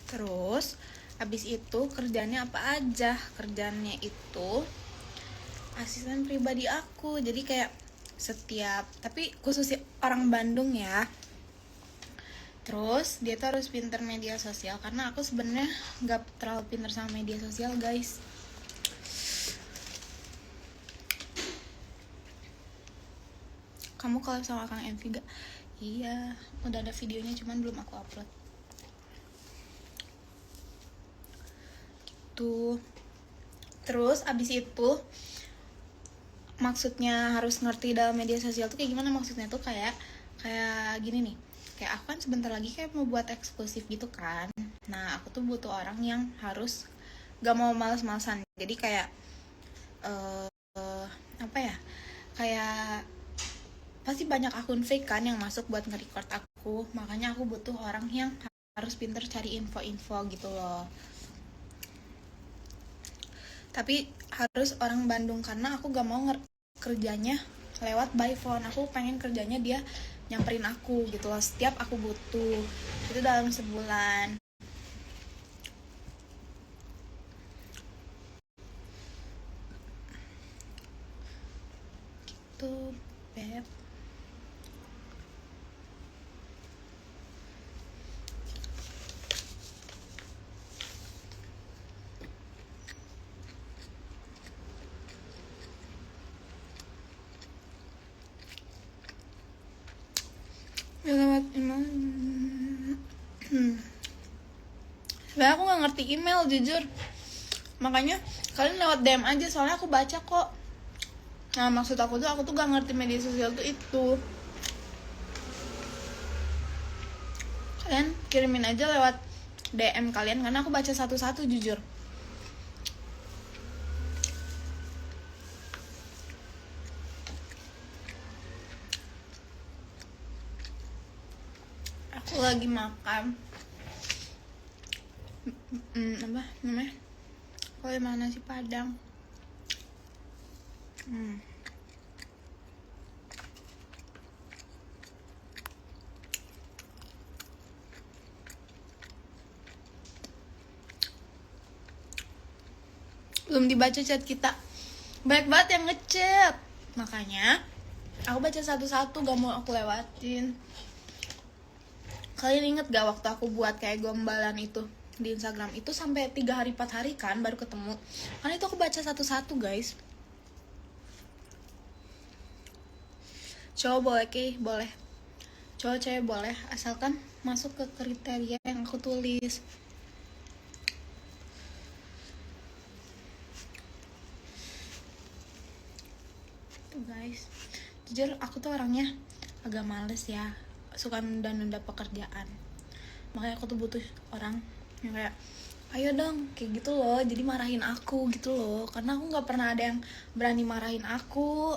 Terus abis itu kerjanya apa aja? Kerjanya itu asisten pribadi aku. Jadi kayak setiap, tapi khusus orang Bandung ya. Terus dia tuh harus pinter media sosial, karena aku sebenarnya nggak terlalu pinter sama media sosial guys. Kamu kalau sama Kang Envy gak? Iya, udah ada videonya cuman belum aku upload. Tuh. Terus abis itu maksudnya harus ngerti dalam media sosial tuh kayak gimana? Maksudnya tuh kayak gini nih. Kayak aku kan sebentar lagi kayak mau buat eksklusif gitu kan. Nah, aku tuh butuh orang yang harus gak mau males-malesan. Jadi kayak apa ya? Kayak pasti banyak akun fake kan yang masuk buat nge-record aku. Makanya aku butuh orang yang harus pinter cari info-info gitu loh. Tapi harus orang Bandung, karena aku gak mau kerjanya lewat by phone. Aku pengen kerjanya dia nyamperin aku gitu loh, setiap aku butuh. Itu dalam sebulan gitu, beb. Lewat email. Sebenarnya aku nggak ngerti email jujur, makanya kalian lewat DM aja, soalnya aku baca kok. Nah, maksud aku tuh gak ngerti media sosial tuh itu. Kalian kirimin aja lewat DM kalian, karena aku baca satu-satu jujur. Aku lagi makan apa namanya? Aku lagi makan nasi padang. Belum dibaca chat kita. Banyak banget yang ngechat. Makanya aku baca satu-satu, gak mau aku lewatin. Kalian inget gak waktu aku buat kayak gombalan itu di Instagram itu sampai 3 hari 4 hari kan baru ketemu. Karena itu aku baca satu-satu guys. Cowok boleh boleh. Cowok cewek boleh, asalkan masuk ke kriteria yang aku tulis. Tuh guys, jujur aku tuh orangnya agak males ya, suka nunda-nunda pekerjaan. Makanya aku tuh butuh orang yang kayak ayo dong kayak gitu loh, jadi marahin aku gitu loh, karena aku nggak pernah ada yang berani marahin aku.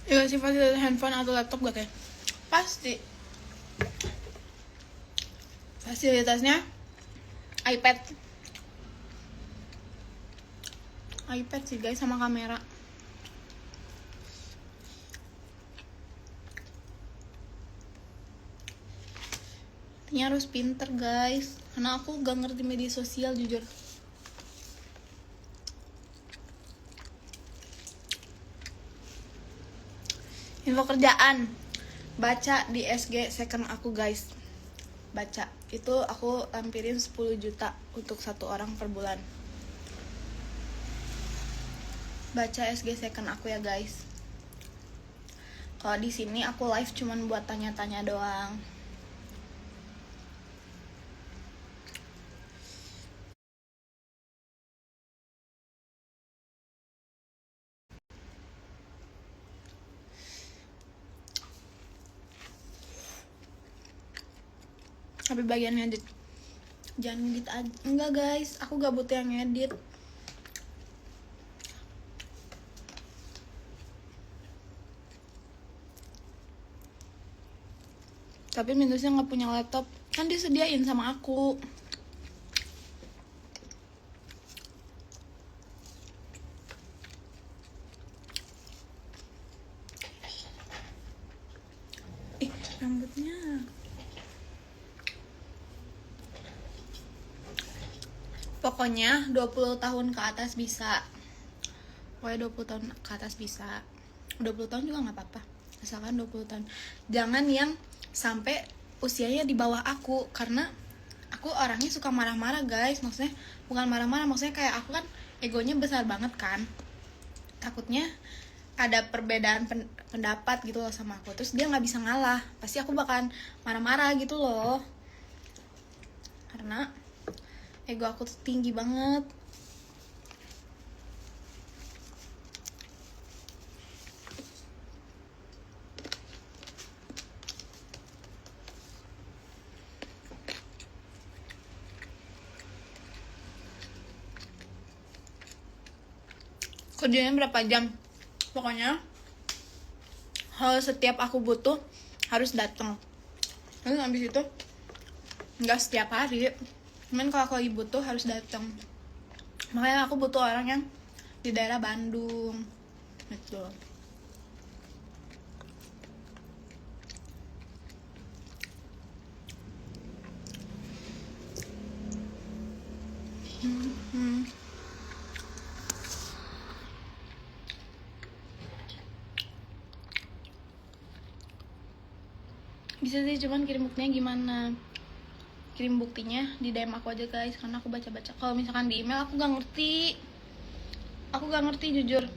Ya sih, fasilitas handphone atau laptop gak kayak pasti fasilitasnya iPad sih guys, sama kamera. Intinya harus pinter guys, karena aku gak ngerti media sosial jujur. Info kerjaan baca di SG second aku guys, baca itu aku lampirin 10 juta untuk satu orang per bulan. Baca SG second aku ya guys. Kalau di sini aku live cuman buat tanya-tanya doang. Tapi bagian edit jangan edit aja. Enggak guys, aku gak butuh yang edit. Tapi minusnya nggak punya laptop. Kan disediain sama aku. Ih, rambutnya. Pokoknya 20 tahun ke atas bisa. Pokoknya 20 tahun ke atas bisa. 20 tahun juga nggak apa-apa. Asalkan 20 tahun. Jangan yang sampai usianya di bawah aku. Karena aku orangnya suka marah-marah guys. Maksudnya bukan marah-marah. Maksudnya kayak aku kan egonya besar banget kan. Takutnya ada perbedaan pendapat gitu loh sama aku. Terus dia nggak bisa ngalah. Pasti aku bakalan marah-marah gitu loh. Karena ego aku tuh tinggi banget. Kerjanya berapa jam? Pokoknya setiap aku butuh harus datang. Terus habis itu nggak setiap hari. Cuman kalau aku lagi butuh harus datang. Makanya aku butuh orang yang di daerah Bandung gitu. Bisa sih, cuman kirim buktinya gimana? Kirim buktinya di DM aku aja guys, karena aku baca-baca. Kalau misalkan di email aku gak ngerti. Aku gak ngerti jujur.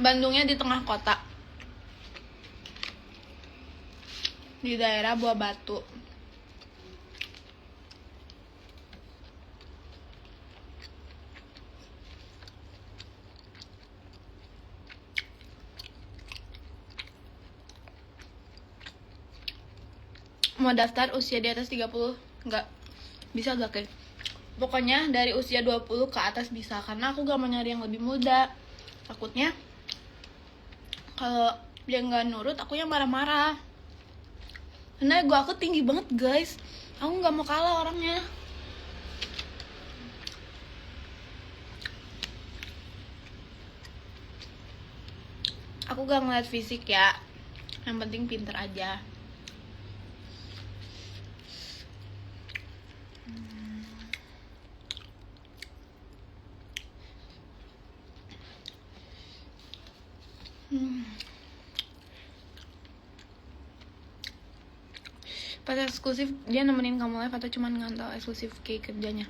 Bandungnya di tengah kota, di daerah Buah Batu. Mau daftar usia di atas 30? Enggak. Bisa gak kayak? Pokoknya dari usia 20 ke atas bisa. Karena aku gak mau nyari yang lebih muda. Takutnya kalau dia nggak nurut, aku yang marah-marah. Karena ego aku tinggi banget guys. Aku nggak mau kalah orangnya. Aku gak ngeliat fisik ya. Yang penting pinter aja. Pas eksklusif dia nemenin kamu live atau cuman ngantau eksklusif kayak kerjanya?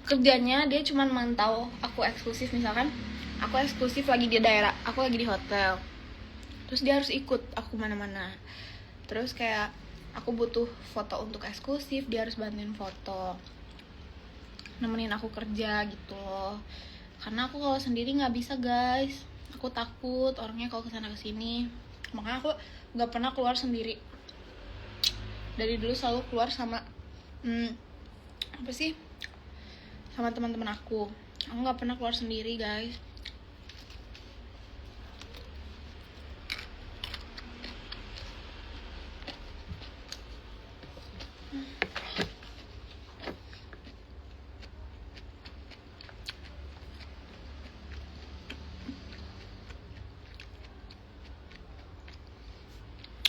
Kerjanya dia cuman mantau aku eksklusif. Misalkan aku eksklusif lagi di daerah, aku lagi di hotel, terus dia harus ikut aku mana-mana. Terus kayak aku butuh foto untuk eksklusif, dia harus bantuin foto, nemenin aku kerja gitu loh. Karena aku kalau sendiri nggak bisa guys. Aku takut orangnya kalau kesana kesini. Makanya aku nggak pernah keluar sendiri. Dari dulu selalu keluar sama apa sih, sama teman-teman aku. Aku nggak pernah keluar sendiri guys.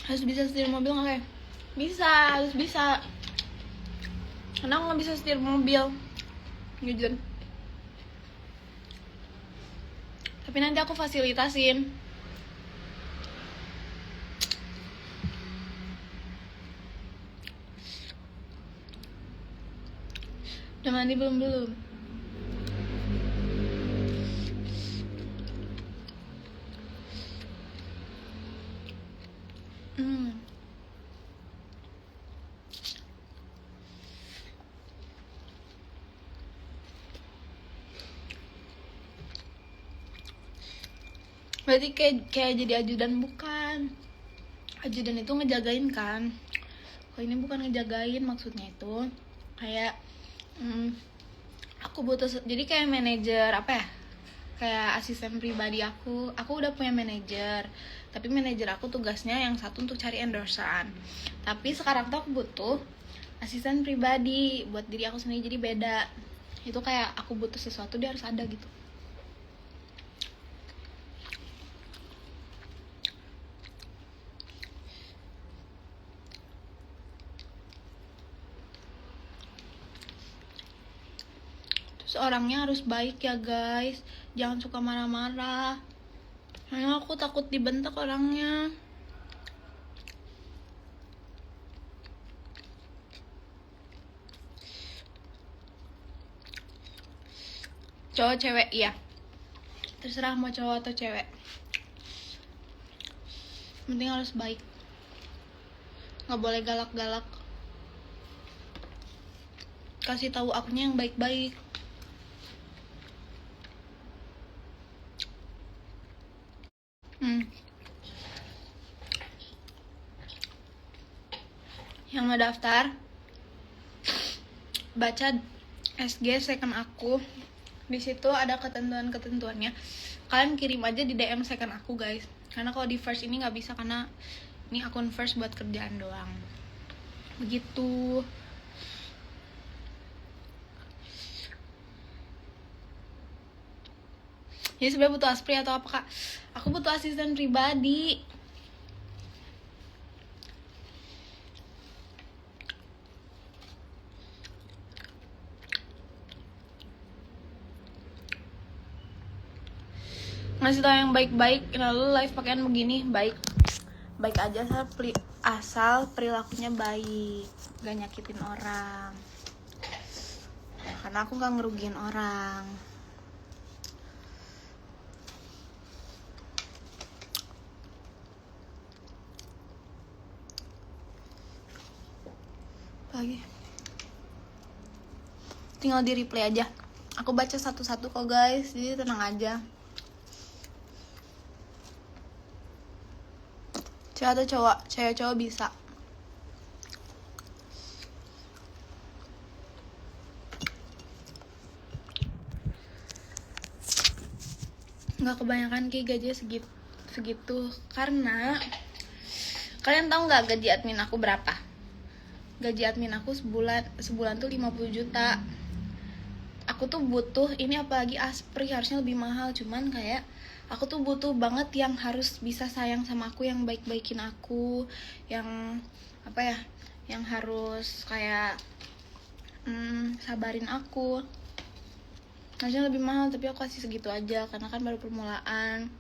Harus bisa setir mobil nggak kayak? Bisa, harus bisa. Karena aku nggak bisa setir mobil, jujur. Tapi nanti aku fasilitasin. Udah mandi belum? Berarti kayak jadi ajudan, bukan? Ajudan itu ngejagain kan. Kalau ini bukan ngejagain, maksudnya itu kayak aku butuh, jadi kayak manajer apa ya, kayak asisten pribadi aku udah punya manajer, tapi manajer aku tugasnya yang satu untuk cari endorsean, tapi sekarang tuh aku butuh asisten pribadi buat diri aku sendiri, jadi beda. Itu kayak aku butuh sesuatu, dia harus ada gitu. Terus orangnya harus baik ya guys, jangan suka marah-marah, karena aku takut dibentak orangnya. Cowok cewek iya, terserah mau cowok atau cewek, penting harus baik, nggak boleh galak-galak. Kasih tahu akunya yang baik-baik. Yang mau daftar, baca SG second aku, di situ ada ketentuan-ketentuannya. Kalian kirim aja di DM second aku guys, karena kalau di first ini nggak bisa, karena ini akun first buat kerjaan doang. Begitu. Jadi sebenarnya butuh aspri atau apa kak? Aku butuh asisten pribadi. Ngasih tau yang baik-baik, lalu live pakaian begini baik aja, asal perilakunya baik, gak nyakitin orang, karena aku gak ngerugiin orang. Lagi tinggal di replay aja, aku baca satu-satu kok guys, jadi tenang aja. Cewek atau cowok? Cewek-cowok bisa. Nggak kebanyakan kayak gajinya segitu, karena kalian tahu nggak gaji admin aku berapa? Gaji admin aku sebulan tuh 50 juta. Aku tuh butuh ini, apalagi aspri harusnya lebih mahal, cuman kayak aku tuh butuh banget yang harus bisa sayang sama aku, yang baik-baikin aku, yang apa ya, yang harus kayak sabarin aku. Harusnya lebih mahal, tapi aku kasih segitu aja karena kan baru permulaan.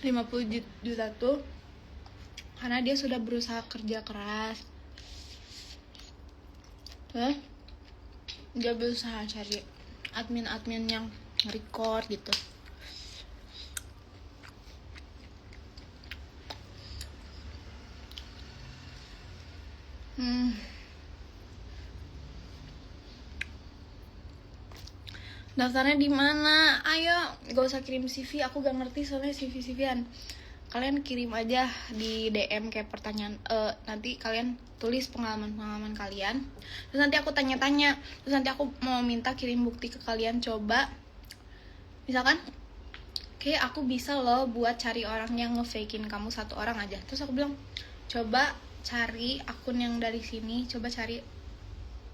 50 juta tuh karena dia sudah berusaha kerja keras. Dia berusaha cari admin yang record gitu. Daftarnya di mana? Ayo, gak usah kirim CV, aku gak ngerti soalnya CV-an. Kalian kirim aja di DM kayak pertanyaan, nanti kalian tulis pengalaman kalian, terus nanti aku tanya-tanya, terus nanti aku mau minta kirim bukti ke kalian. Coba misalkan kayak aku bisa loh buat cari orang yang nge-fakein kamu 1 orang aja, terus aku bilang coba cari akun yang dari sini, coba cari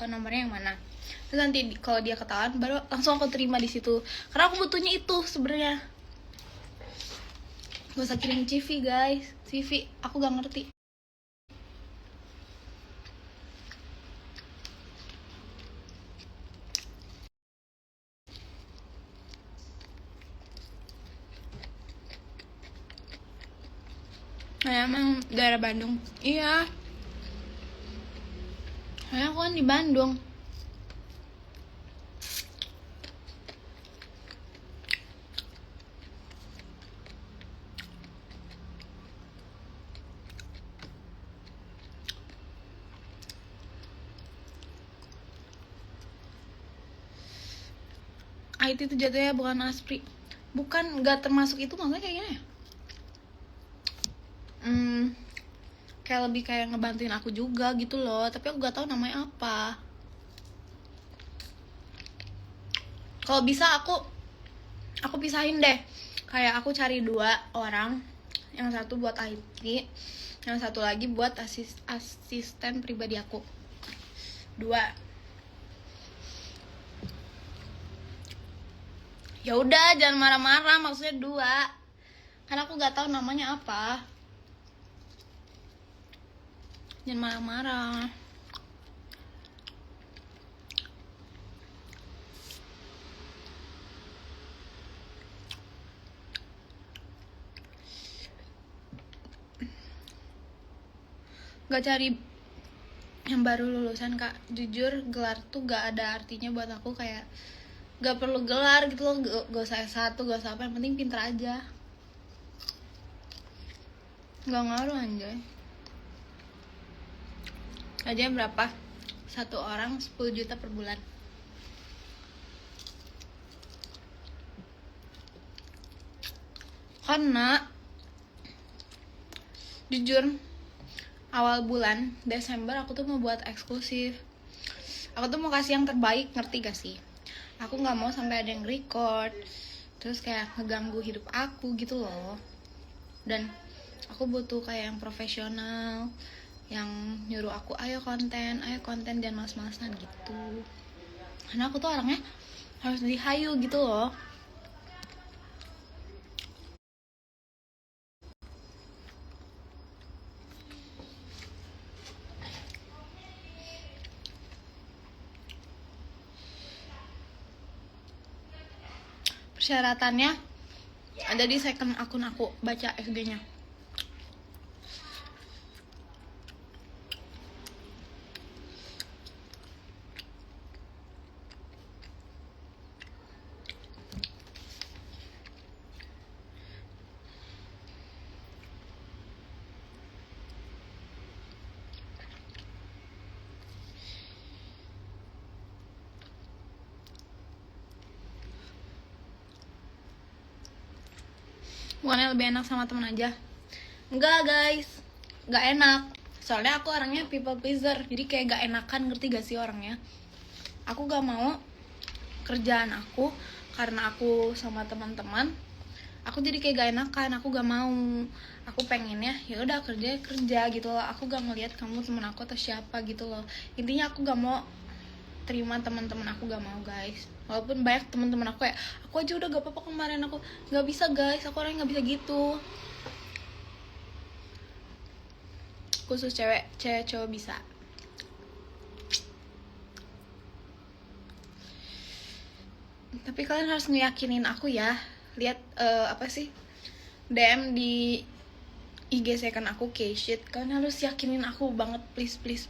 nomornya yang mana. Terus nanti kalau dia ketahuan, baru langsung aku terima di situ, karena aku butuhnya itu sebenarnya. Gak usah kirim CV guys, CV aku gak ngerti. Nah, emang daerah Bandung. Iya, Soalnya aku kan di Bandung. IT itu jatuhnya bukan aspri. Bukan, nggak termasuk itu, maksudnya kayak gini ya. Kayak lebih kayak ngebantuin aku juga gitu loh. Tapi aku gak tahu namanya apa. Kalau bisa aku pisahin deh. Kayak aku cari 2 orang. Yang satu buat IT, yang satu lagi buat asisten pribadi aku. 2. Ya udah, jangan marah-marah, maksudnya 2. Karena aku gak tahu namanya apa. Jangan marah-marah. Gak cari yang baru lulusan, Kak. Jujur, gelar tuh gak ada artinya buat aku. Kayak gak perlu gelar gitu loh. Gak usah S1, gak usah apa. Yang penting pinter aja. Gak ngaruh anjay. Gajinya berapa? 1 orang 10 juta per bulan. Karena jujur, awal bulan Desember aku tuh mau buat eksklusif. Aku tuh mau kasih yang terbaik, ngerti gak sih? Aku gak mau sampai ada yang record terus kayak ngeganggu hidup aku gitu loh. Dan aku butuh kayak yang profesional, yang nyuruh aku ayo konten dan mas-masan gitu. Karena aku tuh orangnya harus dihayu gitu loh. Persyaratannya ada di second akun aku, baca FB-nya. Bukannya lebih enak sama temen aja? Enggak guys, gak enak. Soalnya aku orangnya people pleaser, jadi kayak gak enakan, ngerti gak sih orangnya? Aku gak mau kerjaan aku karena aku sama teman-teman aku jadi kayak gak enakan. Aku gak mau. Aku pengennya ya udah kerja gitu loh. Aku gak ngelihat kamu temen aku atau siapa gitu loh. Intinya aku gak mau terima teman-teman aku, gak mau guys. Walaupun banyak teman-teman aku kayak aku aja udah gak apa-apa kemarin, aku gak bisa guys. Aku orangnya gak bisa gitu. Khusus cewek cowok bisa. Tapi kalian harus ngeyakinin aku ya. Lihat apa sih DM di IG second aku K-Shit. Kalian harus yakinin aku banget, please.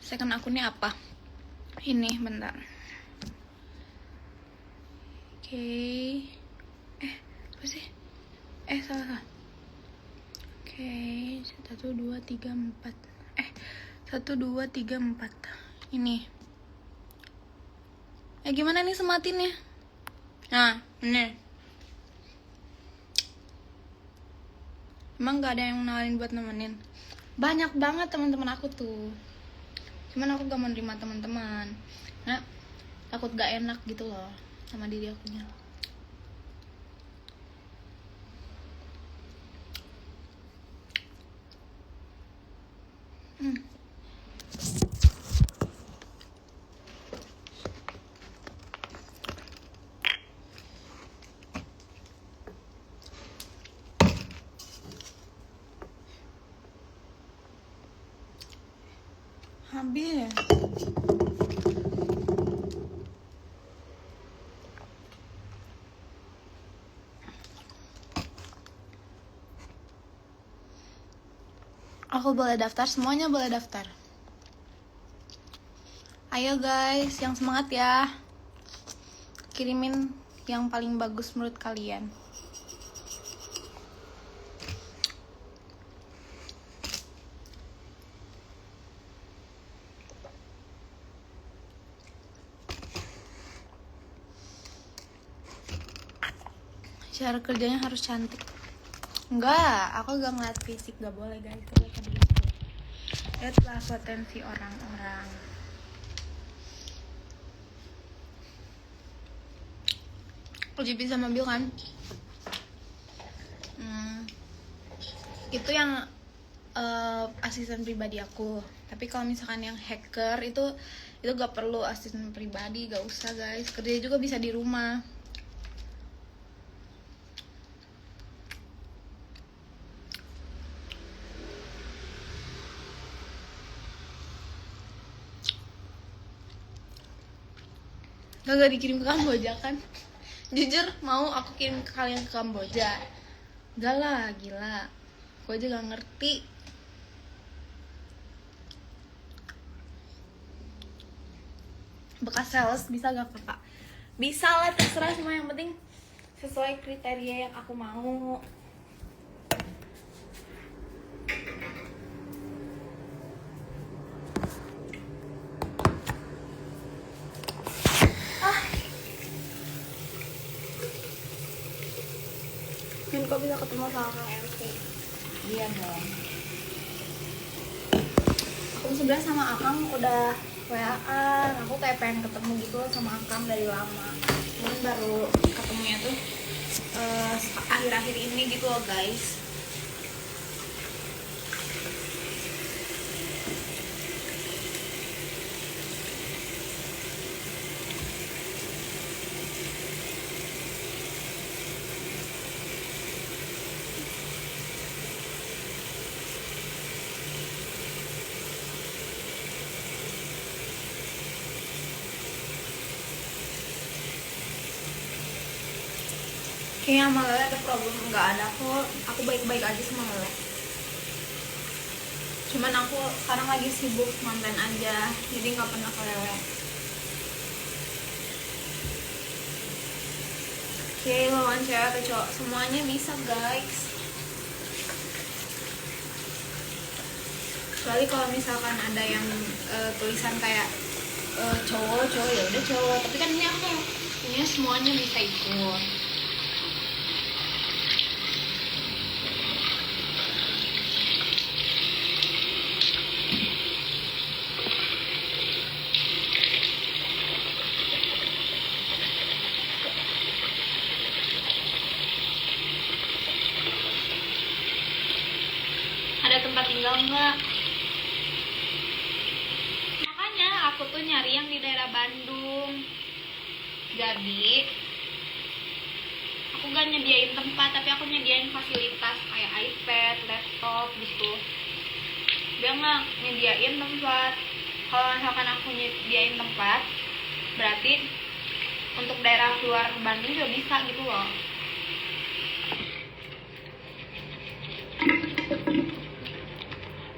Second akunnya apa? Ini bentar. Oke. Apa sih? Salah. Oke, 1 2 3 4. 1 2 3 4. Ini. Gimana nih sematinnya? Nah, ini. Emang gak ada yang nawarin buat nemenin? Banyak banget teman-teman aku tuh. Cuman aku gak mau nerima teman-teman. Nah, takut gak enak gitu loh sama diri akunya. Habis. Aku boleh daftar, semuanya boleh daftar. Ayo guys, yang semangat ya. Kirimin yang paling bagus menurut kalian. Cara kerjanya harus cantik. Enggak, aku gak ngeliat fisik, gak boleh guys. Lihatlah potensi orang-orang. Uji bisa mobil kan? Itu yang asisten pribadi aku. Tapi kalau misalkan yang hacker itu gak perlu asisten pribadi, gak usah guys. Kerja juga bisa di rumah. Gak dikirim ke Kamboja kan? Jujur mau aku kirim ke kalian ke Kamboja? Gak lah, gila. Aku aja gak ngerti. Bekas sales bisa gak kakak? Bisa lah, terserah semua, yang penting sesuai kriteria yang aku mau. Min, kok bisa ketemu sama Kang MC? Iya dong. Aku sebenarnya sama Akang udah WA-an. Aku kayak pengen ketemu gitu sama Akang dari lama. Cuman baru ketemunya tuh akhir-akhir ini gitu loh guys. Kayaknya sama Lele ada problem. Nggak ada kok, aku baik-baik aja sama Lele. Cuman aku sekarang lagi sibuk konten aja, jadi nggak pernah ke Lele. Oke, lawan cewek atau cowok, semuanya bisa guys. Kecuali kalau misalkan ada yang tulisan kayak cowok ya udah cowok. Tapi kan ini aku ini semuanya bisa ikut. Ada tempat tinggal nggak? Makanya aku tuh nyari yang di daerah Bandung. Jadi aku gak nyediain tempat, tapi aku nyediain fasilitas kayak iPad, laptop gitu. Dia nggak nyediain tempat. Kalau misalkan aku nyediain tempat, berarti untuk daerah luar Bandung juga bisa gitu loh.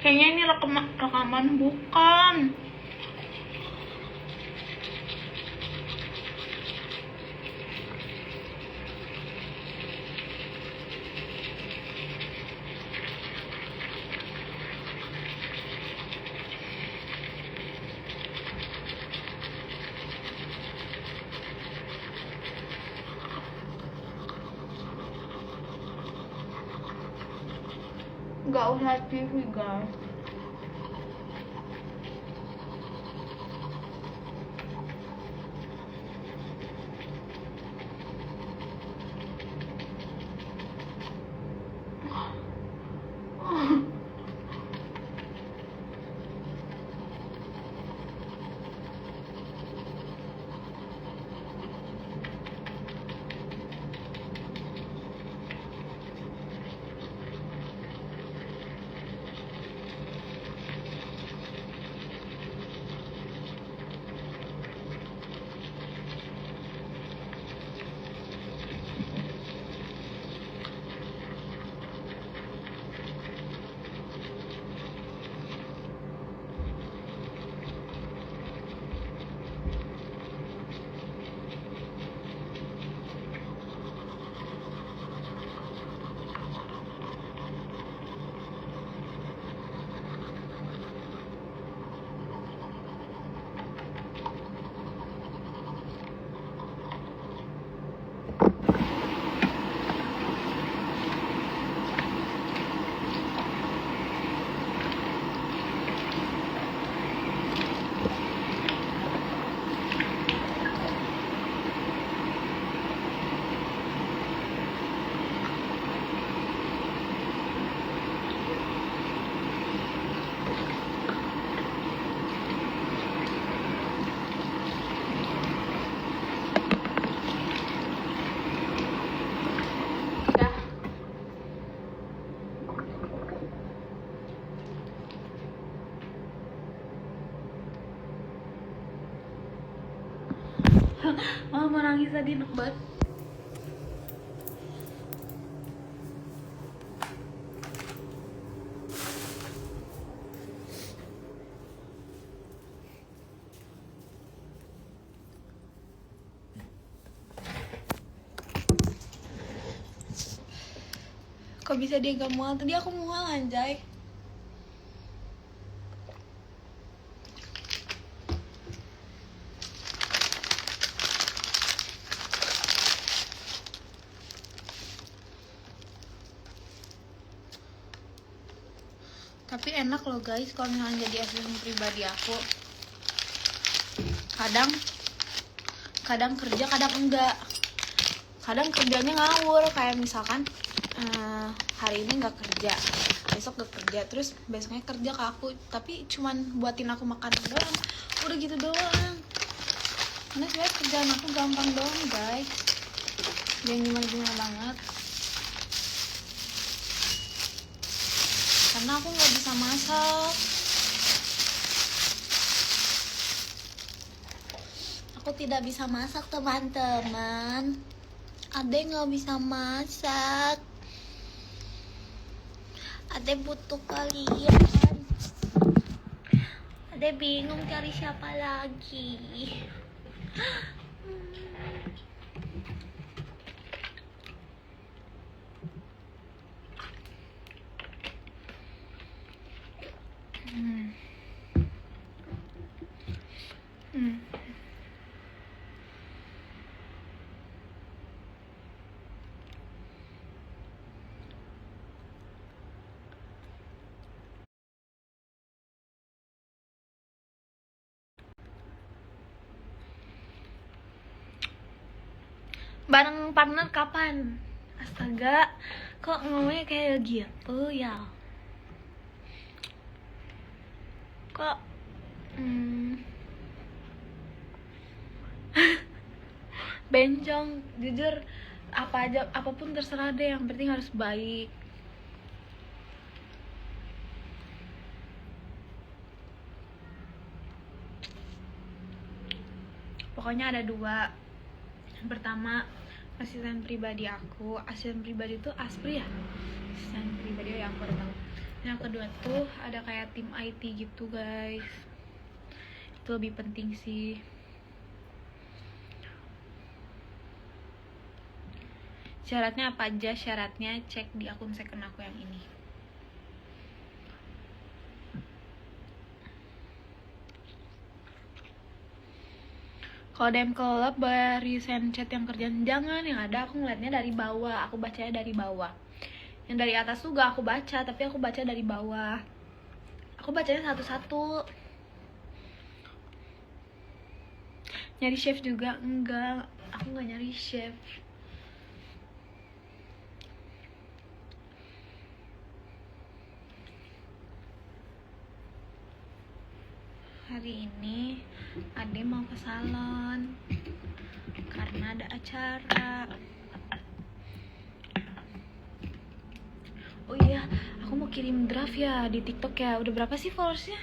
Kayaknya ini rekaman bukan. Nggak usah TV guys. Mama nangis tadi banget. Kok bisa dia gak mual? Tadi aku mual anjay. Tapi enak loh guys kalau misalnya jadi asisten pribadi aku. Kadang kerja, kadang enggak. Kadang kerjanya ngawur, kayak misalkan hari ini nggak kerja, besok gak kerja, terus besoknya kerja ke aku, tapi cuman buatin aku makan doang, udah gitu doang. Karena sebenarnya kerjaan aku gampang doang guys, jangan gimana banget. Karena aku nggak bisa masak. Aku tidak bisa masak teman-teman. Ade nggak bisa masak. Ade butuh kalian. Ade bingung cari siapa lagi. Bareng partner kapan? Astaga, kok ngomongnya kayak gitu ya? Kok bencong, jujur apa aja, apapun terserah deh, yang penting harus baik. Pokoknya ada dua. Yang pertama asisten pribadi aku, asisten pribadi itu Aspri ya, asisten pribadi yang aku udah tahu. Yang kedua tuh ada kayak tim IT gitu guys, itu lebih penting sih. Syaratnya apa aja? Syaratnya cek di akun second aku yang ini. Kalau DM Club baru send chat yang kerjaan, jangan. Yang ada aku ngeliatnya dari bawah, aku bacanya dari bawah. Yang dari atas juga aku baca, tapi aku baca dari bawah. Aku bacanya satu-satu. Nyari chef juga enggak, aku nggak nyari chef. Hari ini Ade mau ke salon karena ada acara. Oh iya, aku mau kirim draft ya di TikTok ya. Udah berapa sih followersnya?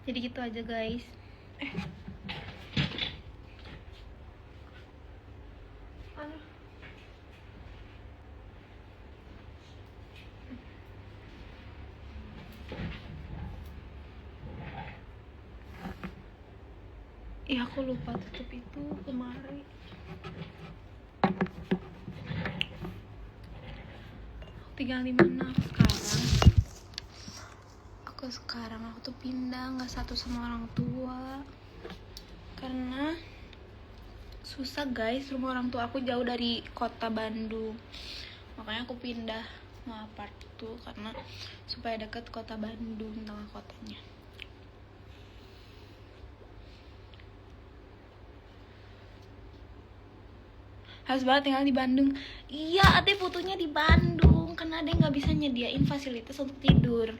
Jadi gitu aja guys. Iya aku lupa tutup itu kemarin. Tinggal di mana aku sekarang? Aku tuh pindah, nggak satu sama orang tua karena susah guys. Rumah orang tua aku jauh dari kota Bandung, makanya aku pindah ngapart tuh karena supaya deket kota Bandung, tengah kotanya. Harus banget tinggal di Bandung. Iya, Ade fotonya di Bandung karena Ade nggak bisa nyediain fasilitas untuk tidur.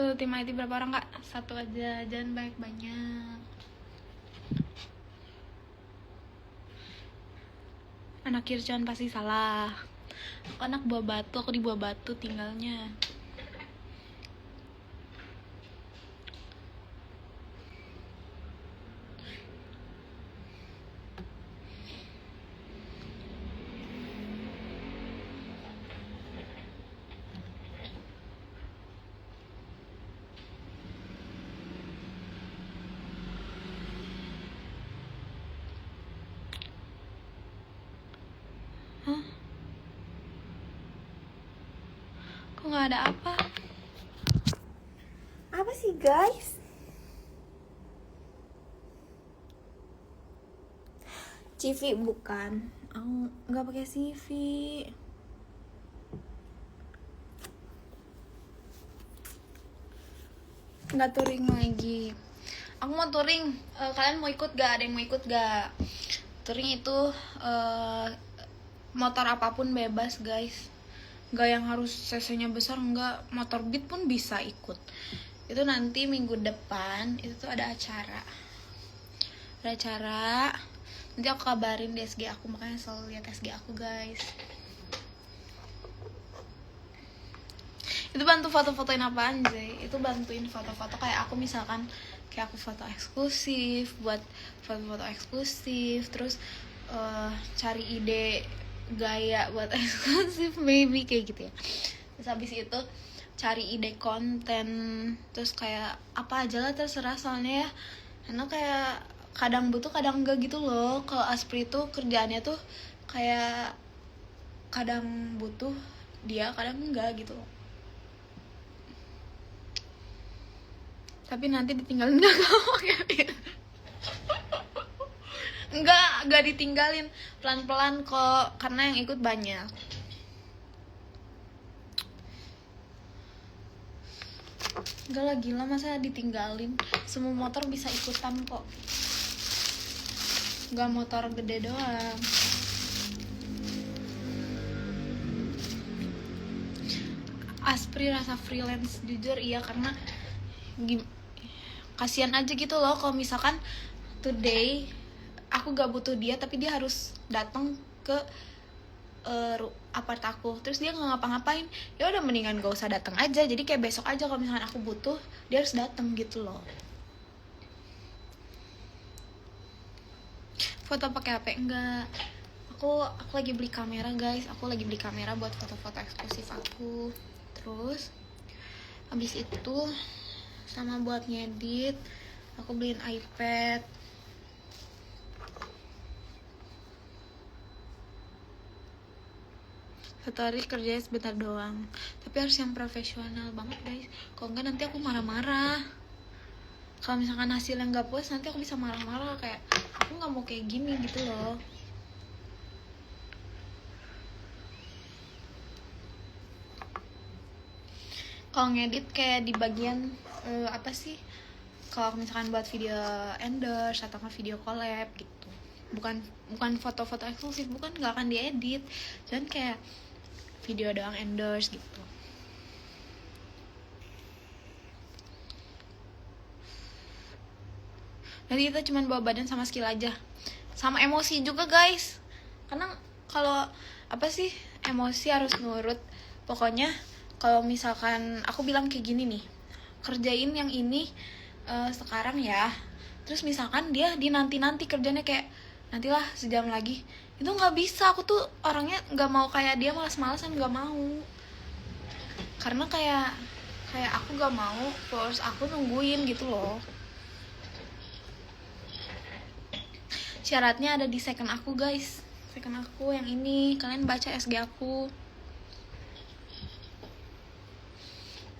Tuh, tim IT berapa orang kak? Satu aja, jangan banyak-banyak. Anak Kircon pasti salah. Aku anak Buah Batu, aku di Buah Batu tinggalnya. Hah? Kok nggak ada apa? Apa sih guys? CV bukan. Aku nggak pakai CV. Nggak touring lagi. Aku mau touring. Kalian mau ikut gak? Ada yang mau ikut gak? Touring itu motor apapun bebas guys. Gak yang harus cc-nya besar, enggak. Motor Beat pun bisa ikut. Itu nanti minggu depan itu tuh ada acara. Nanti aku kabarin di SG aku, makanya selalu lihat SG aku guys. Itu bantu foto-fotoin apaan sih? Itu bantuin foto-foto kayak aku misalkan kayak aku foto eksklusif, buat foto-foto eksklusif, terus cari ide gaya buat eksklusif maybe kayak gitu ya. Terus habis itu cari ide konten, terus kayak apa aja lah terserah, soalnya ya karena kayak kadang butuh kadang enggak gitu loh. Kalau Aspri tuh kerjaannya tuh kayak kadang butuh dia, kadang enggak gitu loh. Tapi nanti ditinggalin enggak ditinggalin, pelan-pelan kok, karena yang ikut banyak. Enggak lah, gila masa ditinggalin. Semua motor bisa ikutan kok, enggak motor gede doang. Aspri rasa freelance jujur iya, karena kasihan aja gitu loh kalau misalkan today aku gak butuh dia tapi dia harus datang ke apart aku, terus dia nggak ngapa-ngapain. Ya udah mendingan gak usah datang aja, jadi kayak besok aja kalau misalkan aku butuh dia harus datang gitu loh. Foto pakai HP enggak, aku lagi beli kamera guys, aku lagi beli kamera buat foto-foto eksklusif aku. Terus habis itu sama buat ngedit aku beliin iPad. Satu hari kerjanya sebentar doang, tapi harus yang profesional banget guys, kalau enggak nanti aku marah-marah. Kalau misalkan hasilnya nggak puas nanti aku bisa marah-marah, kayak aku nggak mau kayak gini gitu loh. Kalau ngedit kayak di bagian apa sih, kalau misalkan buat video endorse atau video collab gitu, bukan foto-foto eksklusif, bukan, nggak akan diedit, cuman kayak video doang endorse gitu. Nanti kita cuman bawa badan sama skill aja, sama emosi juga guys, karena kalau apa sih, emosi harus nurut. Pokoknya kalau misalkan aku bilang kayak gini nih, kerjain yang ini sekarang ya, terus misalkan dia di nanti kerjanya kayak nantilah sejam lagi, itu nggak bisa. Aku tuh orangnya nggak mau kayak dia malas-malasan, nggak mau, karena kayak aku nggak mau terus aku nungguin gitu loh. Syaratnya ada di second aku guys, second aku yang ini, kalian baca SG aku,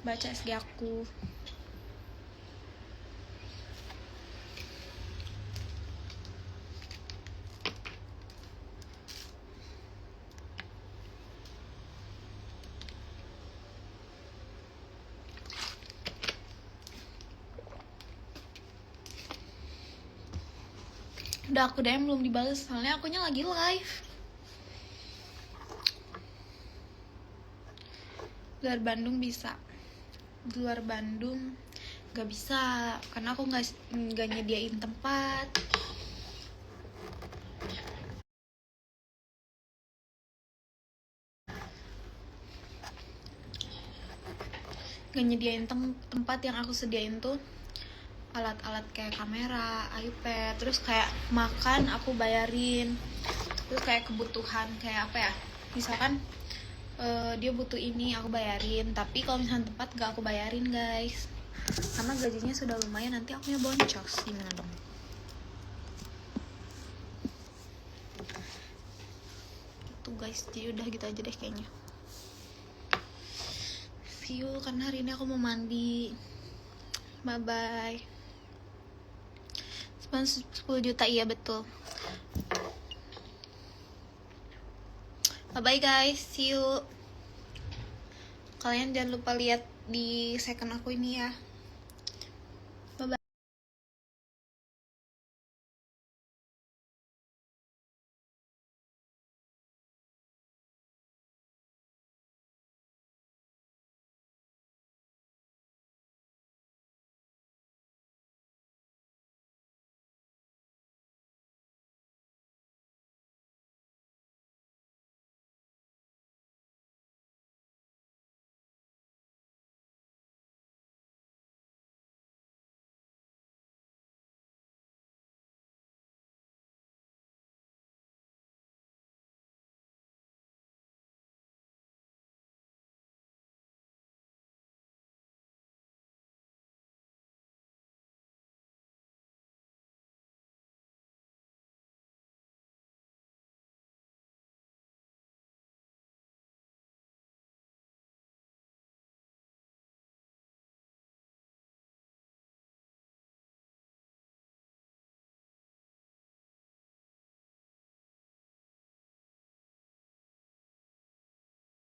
baca SG aku. Udah aku DM belum dibales, soalnya akunya lagi live. Dari Bandung bisa. di luar Bandung gak bisa karena aku nggak nyediain tempat. Gak nyediain tempat. Yang aku sediain tuh alat-alat kayak kamera, iPad, terus kayak makan aku bayarin, terus kayak kebutuhan kayak apa ya, misalkan dia butuh ini aku bayarin, tapi kalau misalnya tempat gak aku bayarin guys, karena gajinya sudah lumayan, nanti akunya boncos, gimana dong. Itu guys, jadi udah gitu aja deh kayaknya. See you, karena hari ini aku mau mandi. Bye bye. 10 juta, iya betul. Bye bye guys, see you. Kalian jangan lupa lihat di second aku ini ya.